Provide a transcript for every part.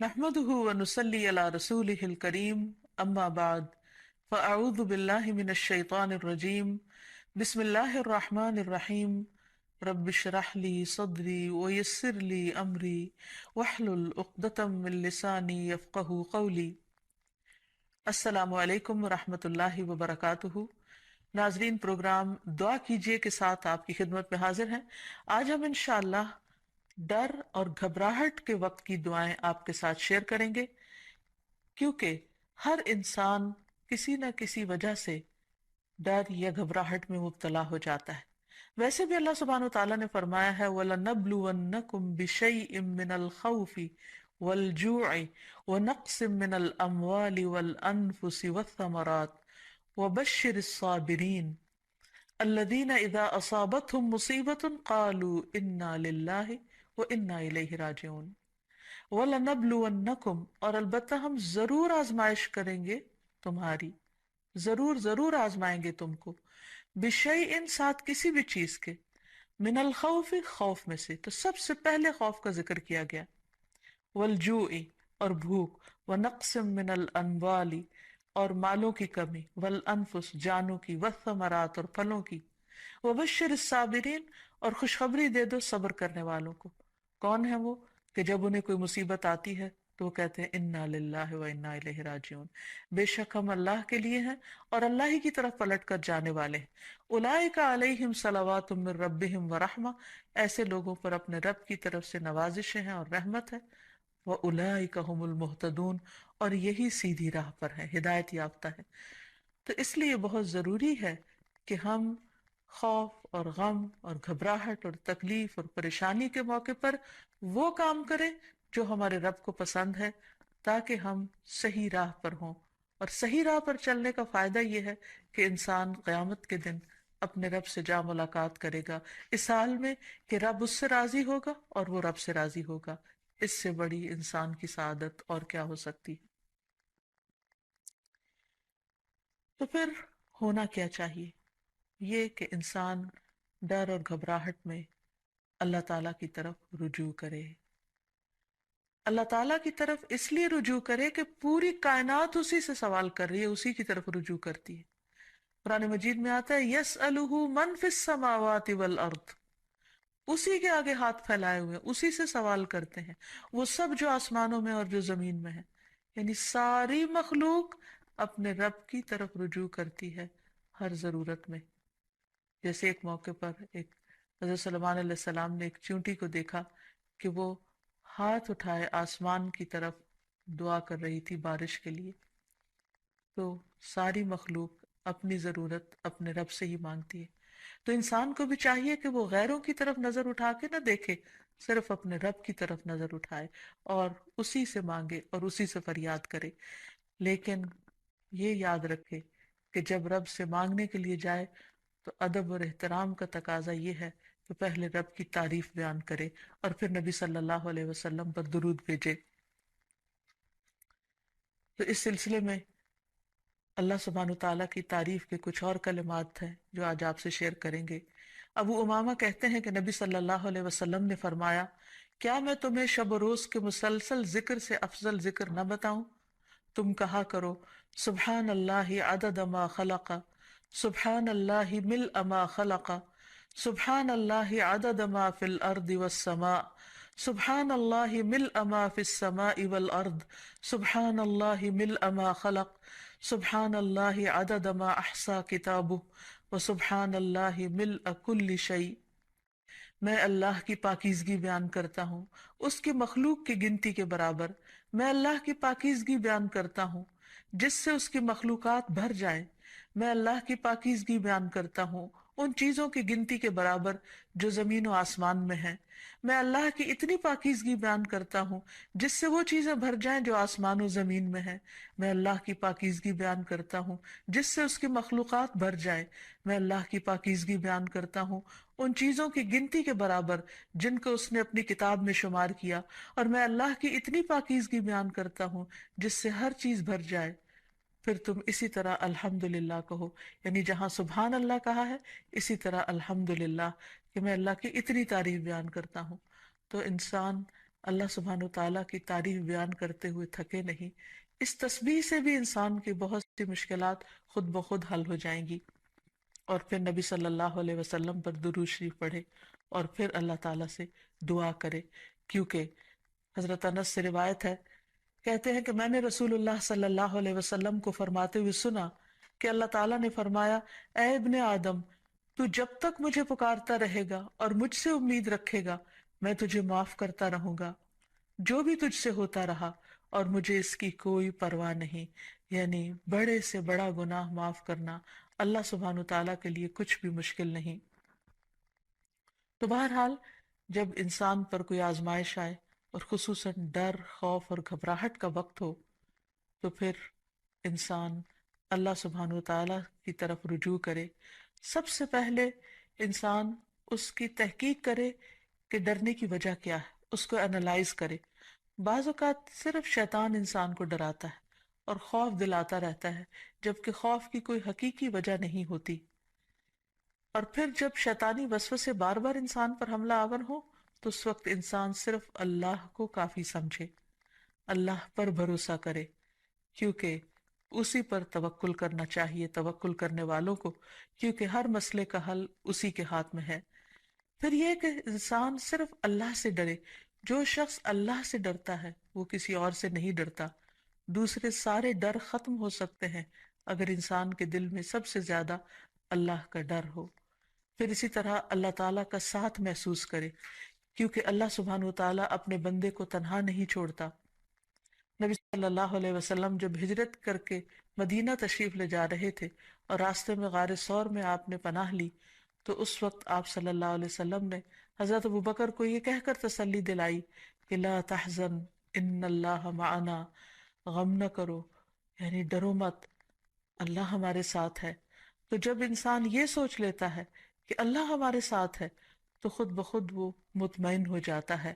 نحمده ونصلي على رسوله الكريم أما بعد فأعوذ بالله من الشيطان الرجيم بسم الله الرحمن الرحيم رب اشرح لي صدري ويسر لي أمري واحلل عقدة من لساني يفقه قولي السلام علیکم ورحمۃ اللہ وبرکاتہ۔ ناظرین، پروگرام دعا کیجئے کے ساتھ آپ کی خدمت میں حاضر ہیں۔ آج ہم انشاءاللہ ڈر اور گھبراہٹ کے وقت کی دعائیں آپ کے ساتھ شیئر کریں گے، کیونکہ ہر انسان کسی نہ کسی وجہ سے ڈر یا گھبراہٹ میں مبتلا ہو جاتا ہے۔ ویسے بھی اللہ سبحانہ وتعالیٰ نے فرمایا ہے وَلَنَبْلُوَنَّكُمْ بِشَيْءٍ مِّنَ الْخَوْفِ وَالْجُوعِ وَنَقْصٍ مِّنَ الْأَمْوَالِ وَالْأَنفُسِ وَالثَّمَرَاتِ وَبَشِّرِ الصَّابِرِينَ الَّذِينَ إِذَا أَصَابَتْهُمْ مُصِيبَةٌ قَالُوا إِنَّا لِلَّهِ وَإِنَّا إِلَيْهِ راجعون۔ وَلَنَبْلُوَنَّكُمْ، اور البتہ ہم ضرور آزمائش کریں گے تمہاری، ضرور آزمائیں گے تم کو، بشیء، ساتھ کسی بھی چیز کے، من الخوف، خوف میں سے، تو سب سے پہلے خوف کا ذکر کیا گیا، والجوع، اور بھوک، ونقص من الاموال، اور مالوں کی کمی، والانفس، جانوں کی، والثمرات، اور پھلوں کی، وبشر الصابرین، اور خوشخبری دے دو صبر کرنے والوں کو۔ کون ہے وہ کہ جب انہیں کوئی مصیبت آتی ہے تو وہ کہتے ہیں انا للہ و انا الیہ راجعون، بے شک ہم اللہ کے لیے ہیں اور اللہ ہی کی طرف پلٹ کر جانے والے ہیں۔ اولئک علیہم صلوات من ربہم ورحمہ، ایسے لوگوں پر اپنے رب کی طرف سے نوازشیں ہیں اور رحمت ہے۔ وَأُولَئِكَ هُمُ الْمُهْتَدُونَ، اور یہی سیدھی راہ پر ہے، ہدایت یافتہ ہے۔ تو اس لیے بہت ضروری ہے کہ ہم خوف اور غم اور گھبراہٹ اور تکلیف اور پریشانی کے موقع پر وہ کام کریں جو ہمارے رب کو پسند ہے، تاکہ ہم صحیح راہ پر ہوں۔ اور صحیح راہ پر چلنے کا فائدہ یہ ہے کہ انسان قیامت کے دن اپنے رب سے جا ملاقات کرے گا، اس حال میں کہ رب اس سے راضی ہوگا اور وہ رب سے راضی ہوگا۔ اس سے بڑی انسان کی سعادت اور کیا ہو سکتی ہے؟ تو پھر ہونا کیا چاہیے؟ یہ کہ انسان ڈر اور گھبراہٹ میں اللہ تعالیٰ کی طرف رجوع کرے۔ اللہ تعالیٰ کی طرف اس لیے رجوع کرے کہ پوری کائنات اسی سے سوال کر رہی ہے، اسی کی طرف رجوع کرتی ہے۔ قرآن مجید میں آتا ہے یسألہ من فی السماوات والارض، اسی کے آگے ہاتھ پھیلائے ہوئے ہیں، اسی سے سوال کرتے ہیں وہ سب جو آسمانوں میں اور جو زمین میں ہے۔ یعنی ساری مخلوق اپنے رب کی طرف رجوع کرتی ہے ہر ضرورت میں۔ جیسے ایک موقع پر ایک حضرت سلیمان علیہ السلام نے ایک چونٹی کو دیکھا کہ وہ ہاتھ اٹھائے آسمان کی طرف دعا کر رہی تھی بارش کے لیے۔ تو ساری مخلوق اپنی ضرورت اپنے رب سے ہی مانگتی ہے۔ تو انسان کو بھی چاہیے کہ وہ غیروں کی طرف نظر اٹھا کے نہ دیکھے، صرف اپنے رب کی طرف نظر اٹھائے اور اسی سے مانگے اور اسی سے فریاد کرے۔ لیکن یہ یاد رکھے کہ جب رب سے مانگنے کے لیے جائے تو ادب اور احترام کا تقاضا یہ ہے کہ پہلے رب کی تعریف بیان کرے اور پھر نبی صلی اللہ علیہ وسلم پر درود بھیجے۔ تو اس سلسلے میں اللہ سبحانہ تعالیٰ کی تعریف کے کچھ اور کلمات ہیں جو آج آپ سے شیئر کریں گے۔ ابو امامہ کہتے ہیں کہ نبی صلی اللہ علیہ وسلم نے فرمایا، کیا میں تمہیں شب و روز کے مسلسل ذکر سے افضل ذکر نہ بتاؤں؟ تم کہا کرو سبحان اللہ عدد ما خلق، سبحان اللہ ملء ما خلق، سبحان اللہ عدد ما فی الارض والسماء، سبحان اللہ ملء ما فی السماء والارض، سبحان اللہ ملء ما خلق، سبحان اللہ عدد ما احصا کتابہ، وسبحان اللہ ملء کل شیء۔ میں اللہ کی پاکیزگی بیان کرتا ہوں اس کی مخلوق کی گنتی کے برابر، میں اللہ کی پاکیزگی بیان کرتا ہوں جس سے اس کی مخلوقات بھر جائیں، میں اللہ کی پاکیزگی بیان کرتا ہوں ان چیزوں کی گنتی کے برابر جو زمین و آسمان میں ہیں، میں اللہ کی اتنی پاکیزگی بیان کرتا ہوں جس سے وہ چیزیں بھر جائیں جو آسمان و زمین میں ہیں، میں اللہ کی پاکیزگی بیان کرتا ہوں جس سے اس کی مخلوقات بھر جائیں، میں اللہ کی پاکیزگی بیان کرتا ہوں ان چیزوں کی گنتی کے برابر جن کو اس نے اپنی کتاب میں شمار کیا، اور میں اللہ کی اتنی پاکیزگی بیان کرتا ہوں جس سے ہر چیز بھر جائے۔ پھر تم اسی طرح الحمدللہ کہو، یعنی جہاں سبحان اللہ کہا ہے اسی طرح الحمدللہ، کہ میں اللہ کی اتنی تعریف بیان کرتا ہوں۔ تو انسان اللہ سبحانہ تعالیٰ کی تعریف بیان کرتے ہوئے تھکے نہیں، اس تسبیح سے بھی انسان کی بہت سی مشکلات خود بخود حل ہو جائیں گی۔ اور پھر نبی صلی اللہ علیہ وسلم پر درود شریف پڑھے اور پھر اللہ تعالیٰ سے دعا کرے، کیونکہ حضرت انس سے روایت ہے، کہتے ہیں کہ میں نے رسول اللہ صلی اللہ علیہ وسلم کو فرماتے ہوئے سنا کہ اللہ تعالیٰ نے فرمایا، اے ابن آدم، تو جب تک مجھے پکارتا رہے گا اور مجھ سے امید رکھے گا میں تجھے معاف کرتا رہوں گا جو بھی تجھ سے ہوتا رہا، اور مجھے اس کی کوئی پرواہ نہیں۔ یعنی بڑے سے بڑا گناہ معاف کرنا اللہ سبحانہ تعالیٰ کے لیے کچھ بھی مشکل نہیں۔ تو بہرحال جب انسان پر کوئی آزمائش آئے اور خصوصاً ڈر، خوف اور گھبراہٹ کا وقت ہو، تو پھر انسان اللہ سبحانہ وتعالیٰ کی طرف رجوع کرے۔ سب سے پہلے انسان اس کی تحقیق کرے کہ ڈرنے کی وجہ کیا ہے، اس کو انالائز کرے۔ بعض اوقات صرف شیطان انسان کو ڈراتا ہے اور خوف دلاتا رہتا ہے، جبکہ خوف کی کوئی حقیقی وجہ نہیں ہوتی۔ اور پھر جب شیطانی وسوسے بار بار انسان پر حملہ آور ہو تو اس وقت انسان صرف اللہ کو کافی سمجھے، اللہ پر بھروسہ کرے، کیونکہ اسی پر توکل کرنا چاہیے، توکل کرنے والوں کو، کیونکہ ہر مسئلے کا حل اسی کے ہاتھ میں ہے۔ پھر یہ کہ انسان صرف اللہ سے ڈرے۔ جو شخص اللہ سے ڈرتا ہے وہ کسی اور سے نہیں ڈرتا۔ دوسرے سارے ڈر ختم ہو سکتے ہیں اگر انسان کے دل میں سب سے زیادہ اللہ کا ڈر ہو۔ پھر اسی طرح اللہ تعالیٰ کا ساتھ محسوس کرے، کیونکہ اللہ سبحانہ وتعالیٰ اپنے بندے کو تنہا نہیں چھوڑتا۔ نبی صلی اللہ علیہ وسلم جب ہجرت کر کے مدینہ تشریف لے جا رہے تھے اور راستے میں غار ثور میں آپ نے پناہ لی، تو اس وقت آپ صلی اللہ علیہ وسلم نے حضرت ابوبکر کو یہ کہہ کر تسلی دلائی کہ لا تحزن ان اللہ معنا، غم نہ کرو، یعنی ڈرو مت، اللہ ہمارے ساتھ ہے۔ تو جب انسان یہ سوچ لیتا ہے کہ اللہ ہمارے ساتھ ہے تو خود بخود وہ مطمئن ہو جاتا ہے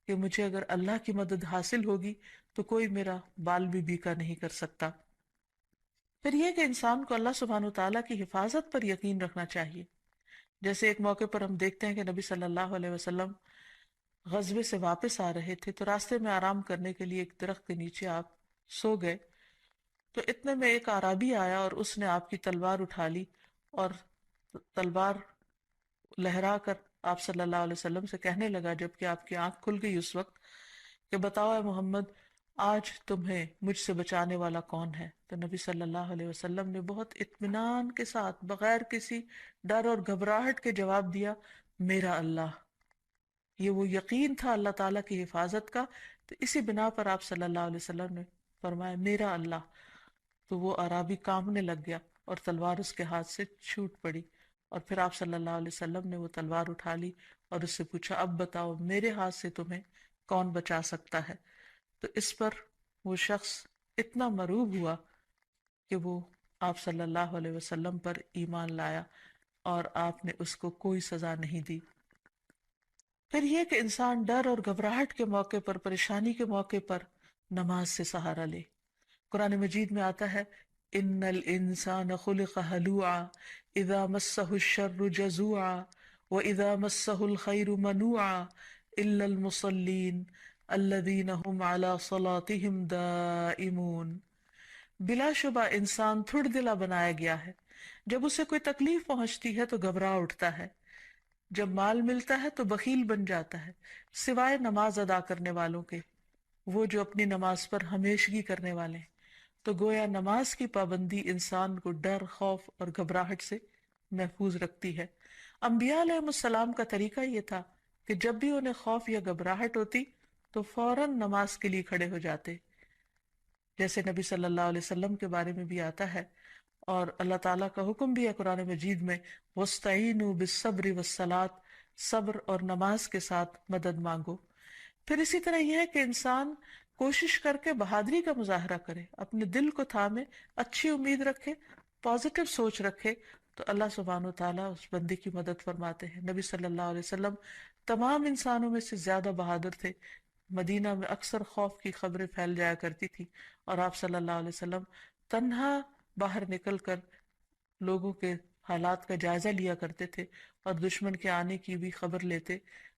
کہ مجھے اگر اللہ کی مدد حاصل ہوگی تو کوئی میرا بال بھی بیکا نہیں کر سکتا۔ پھر یہ کہ انسان کو اللہ سبحانہ تعالیٰ کی حفاظت پر یقین رکھنا چاہیے۔ جیسے ایک موقع پر ہم دیکھتے ہیں کہ نبی صلی اللہ علیہ وسلم غزوے سے واپس آ رہے تھے تو راستے میں آرام کرنے کے لیے ایک درخت کے نیچے آپ سو گئے، تو اتنے میں ایک اعرابی آیا اور اس نے آپ کی تلوار اٹھا لی اور تلوار لہرا کر آپ صلی اللہ علیہ وسلم سے کہنے لگا، جبکہ آپ کی آنکھ کھل گئی اس وقت، کہ بتاؤ اے محمد، آج تمہیں مجھ سے بچانے والا کون ہے؟ تو نبی صلی اللہ علیہ وسلم نے بہت اطمینان کے ساتھ بغیر کسی ڈر اور گھبراہٹ کے جواب دیا، میرا اللہ۔ یہ وہ یقین تھا اللہ تعالیٰ کی حفاظت کا، تو اسی بنا پر آپ صلی اللہ علیہ وسلم نے فرمایا میرا اللہ۔ تو وہ عرابی کانپنے لگ گیا اور تلوار اس کے ہاتھ سے چھوٹ پڑی، اور پھر آپ صلی اللہ علیہ وسلم نے وہ تلوار اٹھا لی اور اس سے پوچھا، اب بتاؤ میرے ہاتھ سے تمہیں کون بچا سکتا ہے؟ تو اس پر وہ شخص اتنا مرعوب ہوا کہ وہ آپ صلی اللہ علیہ وسلم پر ایمان لایا اور آپ نے اس کو کوئی سزا نہیں دی۔ پھر یہ کہ انسان ڈر اور گھبراہٹ کے موقع پر، پریشانی کے موقع پر نماز سے سہارا لے۔ قرآن مجید میں آتا ہے، ان الانسان خلق ہلوعا اذا مسہ الشر جزوعا واذا مسہ الخیر منوعا الا المصلین الذین هم علی صلاتهم دائمون۔ بلا شبہ انسان تھوڑ دلا بنایا گیا ہے، جب اسے کوئی تکلیف پہنچتی ہے تو گھبرا اٹھتا ہے، جب مال ملتا ہے تو بخیل بن جاتا ہے، سوائے نماز ادا کرنے والوں کے، وہ جو اپنی نماز پر ہمیشگی کرنے والے ہیں۔ تو گویا نماز کی پابندی انسان کو ڈر، خوف اور گھبراہٹ سے محفوظ رکھتی ہے۔ انبیاء علیہ السلام کا طریقہ یہ تھا کہ جب بھی انہیں خوف یا گھبراہٹ ہوتی تو فوراً نماز کے لیے کھڑے ہو جاتے، جیسے نبی صلی اللہ علیہ وسلم کے بارے میں بھی آتا ہے، اور اللہ تعالیٰ کا حکم بھی ہے قرآن مجید میں، وَاسْتَعِینُوا بِالصَّبْرِ وَالصَّلَاةِ، صبر اور نماز کے ساتھ مدد مانگو۔ پھر اسی طرح یہ ہے کہ انسان کوشش کر کے بہادری کا مظاہرہ کرے، اپنے دل کو تھامے، اچھی امید رکھے، پازیٹیو سوچ رکھے، تو اللہ سبحانہ وتعالیٰ اس بندے کی مدد فرماتے ہیں۔ نبی صلی اللہ علیہ وسلم تمام انسانوں میں سے زیادہ بہادر تھے۔ مدینہ میں اکثر خوف کی خبریں پھیل جایا کرتی تھی اور آپ صلی اللہ علیہ وسلم تنہا باہر نکل کر لوگوں کے حالات کا جائزہ لیا کرتے تھے اور دشمن کے آنے کی بھی خبر لیتے،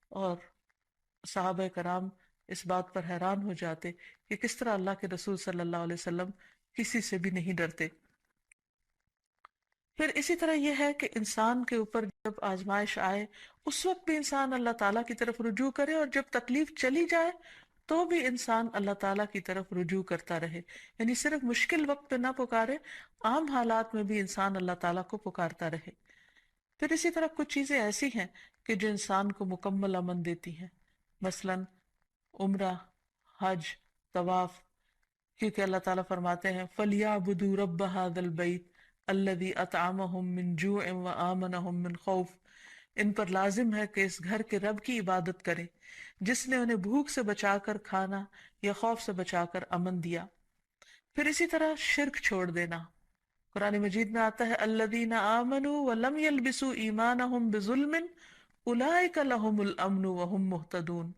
اور صحابہ کرام اس بات پر حیران ہو جاتے کہ کس طرح اللہ کے رسول صلی اللہ علیہ وسلم کسی سے بھی نہیں ڈرتے۔ پھر اسی طرح یہ ہے کہ انسان کے اوپر جب آزمائش آئے اس وقت بھی انسان اللہ تعالیٰ کی طرف رجوع کرے، اور جب تکلیف چلی جائے تو بھی انسان اللہ تعالیٰ کی طرف رجوع کرتا رہے، یعنی صرف مشکل وقت پہ نہ پکارے، عام حالات میں بھی انسان اللہ تعالیٰ کو پکارتا رہے۔ پھر اسی طرح کچھ چیزیں ایسی ہیں کہ جو انسان کو مکمل امن دیتی ہیں، مثلاً عمرہ، حج، طواف، کیونکہ اللہ تعالیٰ فرماتے ہیں فَلْيَعْبُدُوا رَبَّ هَذَا الْبَيْتِ الَّذِي أَطْعَمَهُم مِّن جُوعٍ وَآمَنَهُم مِّن خَوْفٍ، ان پر لازم ہے کہ اس گھر کے رب کی عبادت کریں جس نے انہیں بھوک سے بچا کر کھانا یا خوف سے بچا کر امن دیا۔ پھر اسی طرح شرک چھوڑ دینا، قرآن مجید میں آتا ہے الذین آمنوا ولم یلبسوا ایمانہم بظلم اولئک لہم الامن وہم مہتدون،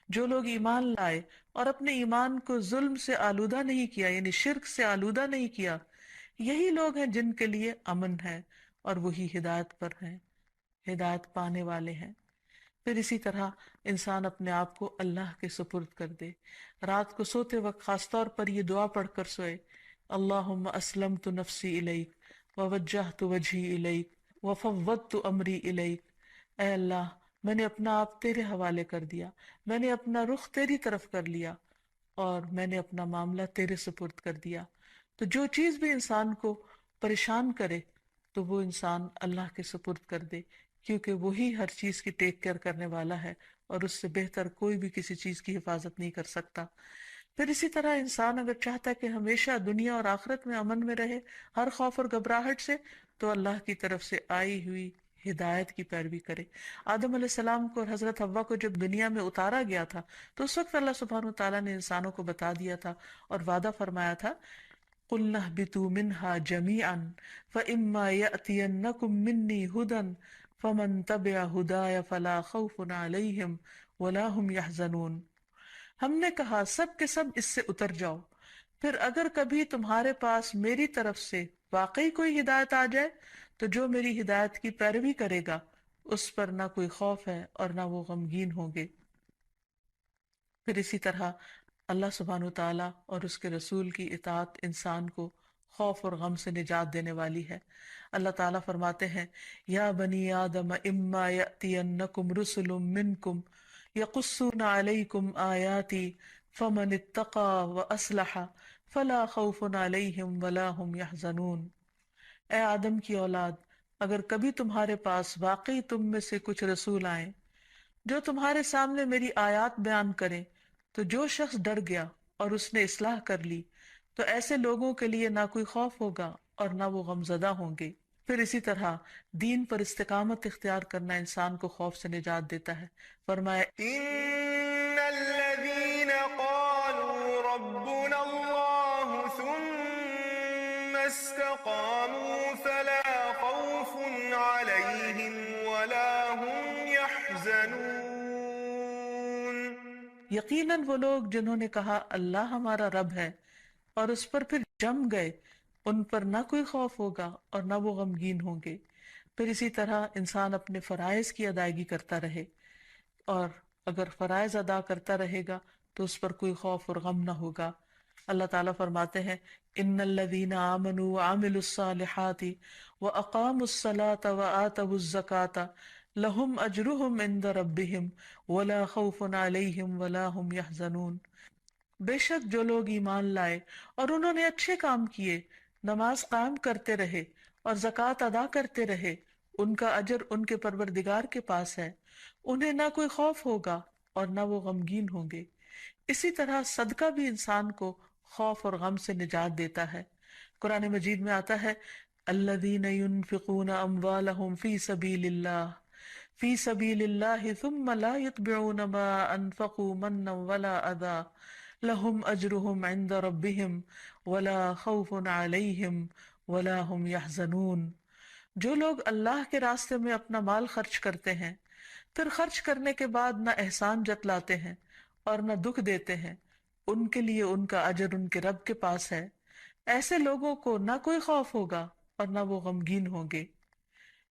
جو لوگ ایمان لائے اور اپنے ایمان کو ظلم سے آلودہ نہیں کیا، یعنی شرک سے آلودہ نہیں کیا، یہی لوگ ہیں جن کے لیے امن ہے اور وہی ہدایت پر ہیں، ہدایت پانے والے ہیں۔ پھر اسی طرح انسان اپنے آپ کو اللہ کے سپرد کر دے، رات کو سوتے وقت خاص طور پر یہ دعا پڑھ کر سوئے اللہم اسلمت نفسی الیک ووجہت وجہی الیک وفوضت امری الیک، اے اللہ میں نے اپنا آپ تیرے حوالے کر دیا، میں نے اپنا رخ تیری طرف کر لیا اور میں نے اپنا معاملہ تیرے سپرد کر دیا۔ تو جو چیز بھی انسان کو پریشان کرے تو وہ انسان اللہ کے سپرد کر دے، کیونکہ وہی ہر چیز کی ٹیک کیئر کرنے والا ہے اور اس سے بہتر کوئی بھی کسی چیز کی حفاظت نہیں کر سکتا۔ پھر اسی طرح انسان اگر چاہتا ہے کہ ہمیشہ دنیا اور آخرت میں امن میں رہے ہر خوف اور گھبراہٹ سے، تو اللہ کی طرف سے آئی ہوئی ہدایت کی پیروی کرے۔ آدم علیہ السلام کو اور حضرت حوا کو جب دنیا میں اتارا گیا تھا تو اس وقت اللہ سبحانہ وتعالیٰ نے انسانوں کو بتا دیا تھا اور وعدہ فرمایا تھا قُلْنَا اهْبِطُوا مِنْهَا جَمِيعًا فَإِمَّا يَأْتِيَنَّكُم مِّنِّي هُدًى فَمَن تَبِعَ هُدَايَ فَلَا خَوْفٌ عَلَيْهِمْ وَلَا هُمْ يَحْزَنُونَ، ہم نے کہا سب کے سب اس سے اتر جاؤ، پھر اگر کبھی تمہارے پاس میری طرف سے واقعی کوئی ہدایت آ جائے تو جو میری ہدایت کی پیروی کرے گا اس پر نہ کوئی خوف ہے اور نہ وہ غمگین ہوں گے۔ پھر اسی طرح اللہ سبحانہ وتعالیٰ اور اس کے رسول کی اطاعت انسان کو خوف اور غم سے نجات دینے والی ہے۔ اللہ تعالیٰ فرماتے ہیں یا بنی آدم اما یأتینکم رسل منکم یقصون علیکم آیاتی فمن اتقی واصلح فلا خوف علیہم ولا هم یحزنون، اے آدم کی اولاد اگر کبھی تمہارے پاس واقعی تم میں سے کچھ رسول آئیں جو تمہارے سامنے میری آیات بیان کریں، تو جو شخص ڈر گیا اور اس نے اصلاح کر لی تو ایسے لوگوں کے لیے نہ کوئی خوف ہوگا اور نہ وہ غمزدہ ہوں گے۔ پھر اسی طرح دین پر استقامت اختیار کرنا انسان کو خوف سے نجات دیتا ہے۔ فرمایا إن الذين قالوا ربنا الله ثم استقاموا فلا خوف عليهم ولا هم يحزنون۔ یقیناً وہ لوگ جنہوں نے کہا اللہ ہمارا رب ہے اور اس پر پھر جم گئے، ان پر نہ کوئی خوف ہوگا اور نہ وہ غمگین ہوں گے۔ پھر اسی طرح انسان اپنے فرائض کی ادائیگی کرتا رہے، اور اگر فرائض ادا کرتا رہے گا تو اس پر کوئی خوف اور غم نہ ہوگا۔ اللہ تعالیٰ فرماتے ہیں ان الذین آمنوا وعملوا الصالحات واقاموا الصلاة وآتوا الزکاة لہم اجرہم عند ربہم ولا خوف علیہم ولا ہم یحزنون، بے شک جو لوگ ایمان لائے اور انہوں نے اچھے کام کیے، نماز قائم کرتے رہے اور زکوٰۃ ادا کرتے رہے، ان کا اجر ان کے پروردگار کے پاس ہے، انہیں نہ کوئی خوف ہوگا اور نہ وہ غمگین ہوں گے۔ اسی طرح صدقہ بھی انسان کو خوف اور غم سے نجات دیتا ہے۔ قرآن مجید میں آتا ہے الذین ينفقون اموالهم فی سبیل اللہ ثم لا يتبعون ما انفقوا منا ولا اذى لهم اجرهم عند ربهم ولا خوف علیہم ولا هم يحزنون، جو لوگ اللہ کے راستے میں اپنا مال خرچ کرتے ہیں پھر خرچ کرنے کے بعد نہ احسان جتلاتے ہیں اور نہ دکھ دیتے ہیں، ان کے لیے ان کا اجر ان کے رب کے پاس ہے، ایسے لوگوں کو نہ کوئی خوف ہوگا اور نہ وہ غمگین ہوں گے۔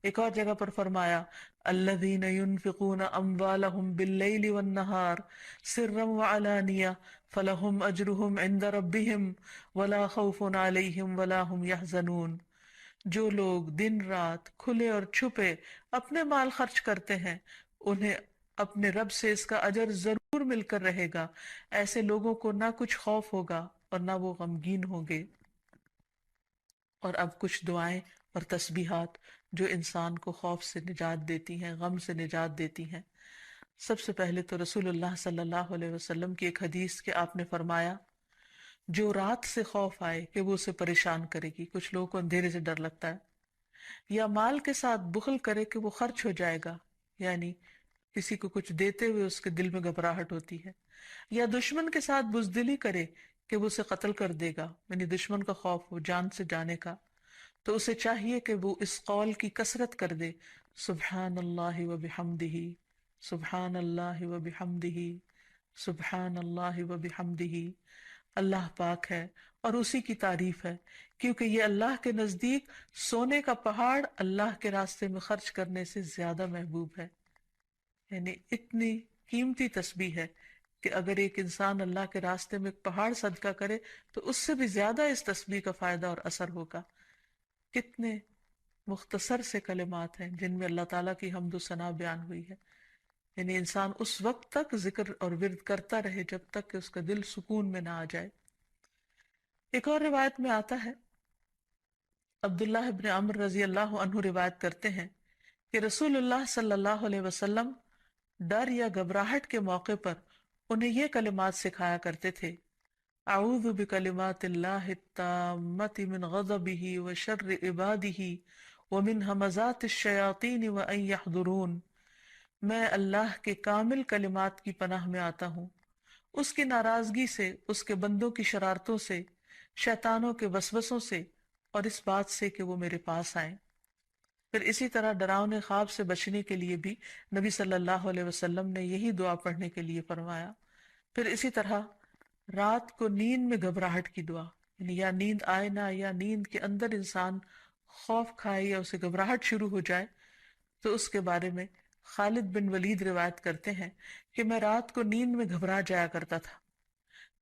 ایک اور جگہ پر فرمایا الذین ينفقون اموالهم باللیل والنہار سرا وعلانیہ فلہم اجرہم عند ربہم ولا خوف علیہم ولا هم يحزنون، جو لوگ دن رات کھلے اور چھپے اپنے مال خرچ کرتے ہیں انہیں اپنے رب سے اس کا اجر ضرور مل کر رہے گا، ایسے لوگوں کو نہ کچھ خوف ہوگا اور نہ وہ غمگین ہوں گے۔ اور اب کچھ دعائیں اور تسبیحات جو انسان کو خوف سے نجات دیتی ہیں، غم سے نجات دیتی ہیں۔ سب سے پہلے تو رسول اللہ صلی اللہ علیہ وسلم کی ایک حدیث کہ آپ نے فرمایا جو رات سے خوف آئے کہ وہ اسے پریشان کرے گی، کچھ لوگوں کو اندھیرے سے ڈر لگتا ہے، یا مال کے ساتھ بخل کرے کہ وہ خرچ ہو جائے گا، یعنی کسی کو کچھ دیتے ہوئے اس کے دل میں گھبراہٹ ہوتی ہے، یا دشمن کے ساتھ بزدلی کرے کہ وہ اسے قتل کر دے گا، یعنی دشمن کا خوف ہو جان سے جانے کا، تو اسے چاہیے کہ وہ اس قول کی کثرت کر دے سبحان اللہ و بحمدہ، سبحان اللہ و بحمدہ، سبحان اللہ و بحمدہ۔ اللہ پاک ہے اور اسی کی تعریف ہے، کیونکہ یہ اللہ کے نزدیک سونے کا پہاڑ اللہ کے راستے میں خرچ کرنے سے زیادہ محبوب ہے۔ یعنی اتنی قیمتی تسبیح ہے کہ اگر ایک انسان اللہ کے راستے میں ایک پہاڑ صدقہ کرے تو اس سے بھی زیادہ اس تسبیح کا فائدہ اور اثر ہوگا۔ کتنے مختصر سے کلمات ہیں جن میں اللہ تعالیٰ کی حمد و ثنا بیان ہوئی ہے، یعنی انسان اس وقت تک ذکر اور ورد کرتا رہے جب تک کہ اس کا دل سکون میں نہ آ جائے۔ ایک اور روایت میں آتا ہے، عبداللہ ابن عمر رضی اللہ عنہ روایت کرتے ہیں کہ رسول اللہ صلی اللہ علیہ وسلم ڈر یا گھبراہٹ کے موقع پر انہیں یہ کلمات سکھایا کرتے تھے، اعوذ بکلمات اللہ التامۃ من غضبہ وشر عبادہ ومن ہمزات الشیاطین وان یحضرون، میں اللہ کے کامل کلمات کی پناہ میں آتا ہوں، اس کی ناراضگی سے، اس کے بندوں کی شرارتوں سے، شیطانوں کے وسوسوں سے، اور اس بات سے کہ وہ میرے پاس آئیں۔ پھر اسی طرح ڈراؤنے خواب سے بچنے کے لیے بھی نبی صلی اللہ علیہ وسلم نے یہی دعا پڑھنے کے لیے فرمایا۔ پھر اسی طرح رات کو نیند میں گھبراہٹ کی دعا، یعنی یا نیند آئے نہ، یا نیند کے اندر انسان خوف کھائے یا اسے گھبراہٹ شروع ہو جائے، تو اس کے بارے میں خالد بن ولید روایت کرتے ہیں کہ میں رات کو نیند میں گھبرا جایا کرتا تھا،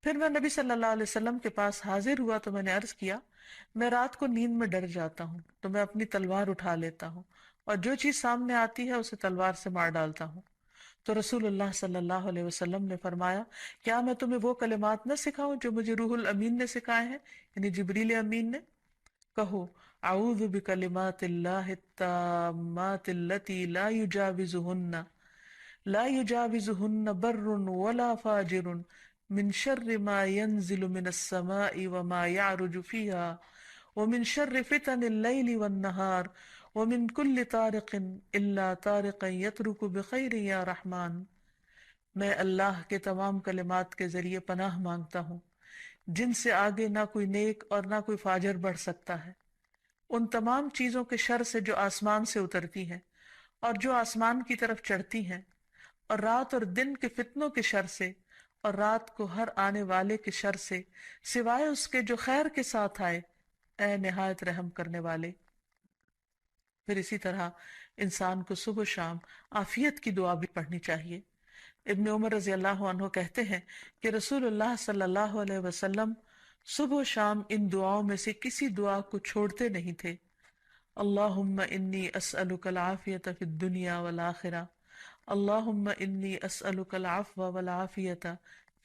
پھر میں نبی صلی اللہ علیہ وسلم کے پاس حاضر ہوا تو میں نے عرض کیا میں رات کو نیند میں ڈر جاتا ہوں تو میں اپنی تلوار اٹھا لیتا ہوں اور جو چیز سامنے آتی ہے اسے تلوار سے مار ڈالتا ہوں۔ تو رسول اللہ صلی اللہ علیہ وسلم نے فرمایا کیا میں تمہیں وہ کلمات نہ سکھاؤں جو مجھے روح الامین نے سکھائے ہیں، یعنی جبریل امین نے؟ کہو اعوذ بکلمات اللہ التامات التی لا يجاوزهن بر ولا فاجر من شر ما ينزل من السماء وما يعرج فيها ومن شر فتن الليل والنهار ومن كل طارق إلا طارقا يترك بخير يا رحمن۔ میں اللہ کے تمام کلمات کے ذریعے پناہ مانگتا ہوں جن سے آگے نہ کوئی نیک اور نہ کوئی فاجر بڑھ سکتا ہے، ان تمام چیزوں کے شر سے جو آسمان سے اترتی ہیں اور جو آسمان کی طرف چڑھتی ہیں، اور رات اور دن کے فتنوں کے شر سے، اور رات کو ہر آنے والے کے شر سے، سوائے اس کے جو خیر کے ساتھ آئے، اے نہایت رحم کرنے والے۔ پھر اسی طرح انسان کو صبح و شام عافیت کی دعا بھی پڑھنی چاہیے۔ ابن عمر رضی اللہ عنہ کہتے ہیں کہ رسول اللہ صلی اللہ علیہ وسلم صبح و شام ان دعاؤں میں سے کسی دعا کو چھوڑتے نہیں تھے۔ اللہم انی اسألک العافیت فی الدنیا والآخرہ، اللہم انی اسألک العفو والعافیت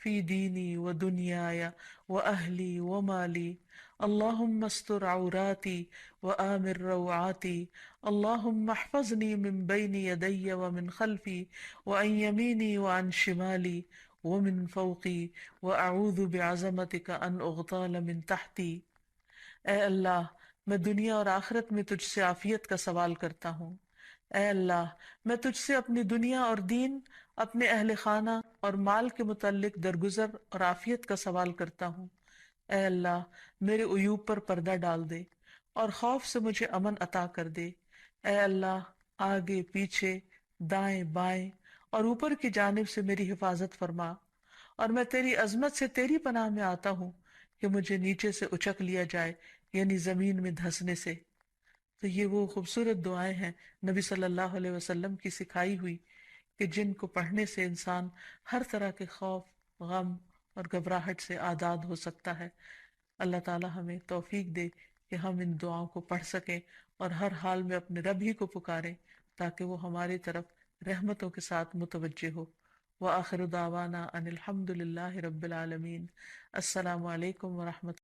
فی دینی و دنیای و اہلی و مالی، اللہم استر عوراتی و آمر روعاتی، اللہم احفظنی من بین یدی و من خلفی و عن یمینی و عن شمالی ومن فوقی و اعوذ بعظمتک ان اغتال من تحتی۔ اے اللہ میں دنیا اور آخرت میں تجھ سے عافیت کا سوال کرتا ہوں۔ اے اللہ میں تجھ سے اپنی دنیا اور دین، اپنے اہل خانہ اور مال کے متعلق درگزر اور عافیت کا سوال کرتا ہوں۔ اے اللہ میرے عیوب پر پردہ ڈال دے اور خوف سے مجھے امن عطا کر دے۔ اے اللہ آگے پیچھے دائیں بائیں اور اوپر کی جانب سے میری حفاظت فرما، اور میں تیری عظمت سے تیری پناہ میں آتا ہوں کہ مجھے نیچے سے اچک لیا جائے، یعنی زمین میں دھنسنے سے۔ تو یہ وہ خوبصورت دعائیں ہیں نبی صلی اللہ علیہ وسلم کی سکھائی ہوئی، کہ جن کو پڑھنے سے انسان ہر طرح کے خوف، غم اور گھبراہٹ سے آزاد ہو سکتا ہے۔ اللہ تعالی ہمیں توفیق دے کہ ہم ان دعاؤں کو پڑھ سکیں اور ہر حال میں اپنے رب ہی کو پکاریں، تاکہ وہ ہماری طرف رحمتوں کے ساتھ متوجہ ہو۔ وآخر دعوانا ان الحمد للہ رب العالمین۔ السلام علیکم ورحمۃ